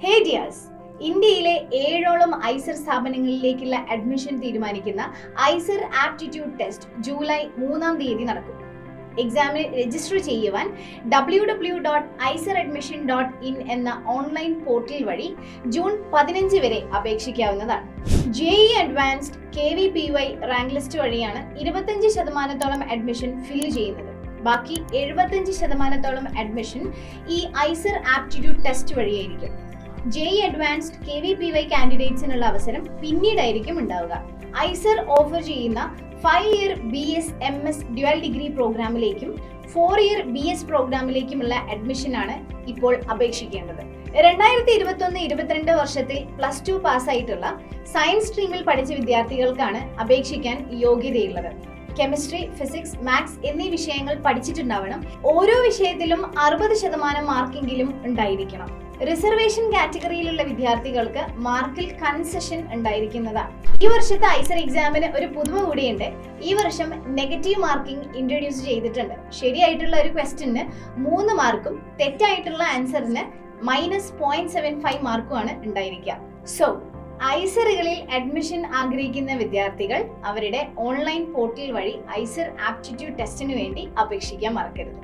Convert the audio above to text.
Hey dears, ഇന്ത്യയിലെ 7ഓളം IISER സ്ഥാപനങ്ങളിലേക്കുള്ള admission തീരുമാനിക്കുന്ന IISER aptitude test July 3-ാം തീയതി നടക്കും. എക്സാമിന് രജിസ്റ്റർ ചെയ്യുവാൻ www.iseradmission.in എന്ന ഓൺലൈൻ പോർട്ടൽ വഴി ജൂൺ 15 വരെ അപേക്ഷിക്കാവുന്നതാണ്. JEE advanced KVPY rank list വഴിയാണ് 25% അഡ്മിഷൻ ഫിൽ ചെയ്യുന്നത്. ബാക്കി 75% അഡ്മിഷൻ ഈ ഐസർ ആപ്റ്റിറ്റ്യൂഡ് ടെസ്റ്റ് വഴിയായിരിക്കും. JEE അഡ്വാൻസ്ഡ് KVPY കാൻഡിഡേറ്റ്സിനുള്ള അവസരം പിന്നീടായിരിക്കും ഉണ്ടാവുക. ഐസർ ഓഫർ ചെയ്യുന്ന 5-year BS MS dual degree പ്രോഗ്രാമിലേക്കും 4-year BS പ്രോഗ്രാമിലേക്കുമുള്ള അഡ്മിഷനാണ് ഇപ്പോൾ അപേക്ഷിക്കേണ്ടത്. 2021-22 വർഷത്തിൽ +2 പാസ്സായിട്ടുള്ള സയൻസ് സ്ട്രീമിൽ പഠിച്ച വിദ്യാർത്ഥികൾക്കാണ് അപേക്ഷിക്കാൻ യോഗ്യതയുള്ളത്. കെമിസ്ട്രി, ഫിസിക്സ്, മാത്സ് എന്നീ വിഷയങ്ങൾ പഠിച്ചിട്ടുണ്ടാവണം. ഓരോ വിഷയത്തിലും 60% മാർക്കെങ്കിലും ഉണ്ടായിരിക്കണം. റിസർവേഷൻ കാറ്റഗറിയിലുള്ള വിദ്യാർത്ഥികൾക്ക് മാർക്കിൽ കൺസെഷൻ ഉണ്ടായിരിക്കുന്നതാണ്. ഈ വർഷത്തെ ഐസർ എക്സാമിന് ഒരു പുതുമ കൂടിയുണ്ട്. ഈ വർഷം നെഗറ്റീവ് മാർക്കിംഗ് ഇൻട്രൊഡ്യൂസ് ചെയ്തിട്ടുണ്ട്. ശരിയായിട്ടുള്ള ഒരു ക്വസ്റ്റ്യന് 3 മാർക്കും തെറ്റായിട്ടുള്ള ആൻസറിന് -0.75 മാർക്കുമാണ് ഉണ്ടായിരിക്കുക. സോ ഐസറുകളിൽ അഡ്മിഷൻ ആഗ്രഹിക്കുന്ന വിദ്യാർത്ഥികൾ അവരുടെ ഓൺലൈൻ പോർട്ടൽ വഴി ഐസർ ആപ്റ്റിറ്റ്യൂഡ് ടെസ്റ്റിന് വേണ്ടി അപേക്ഷിക്കാൻ മറക്കരുത്.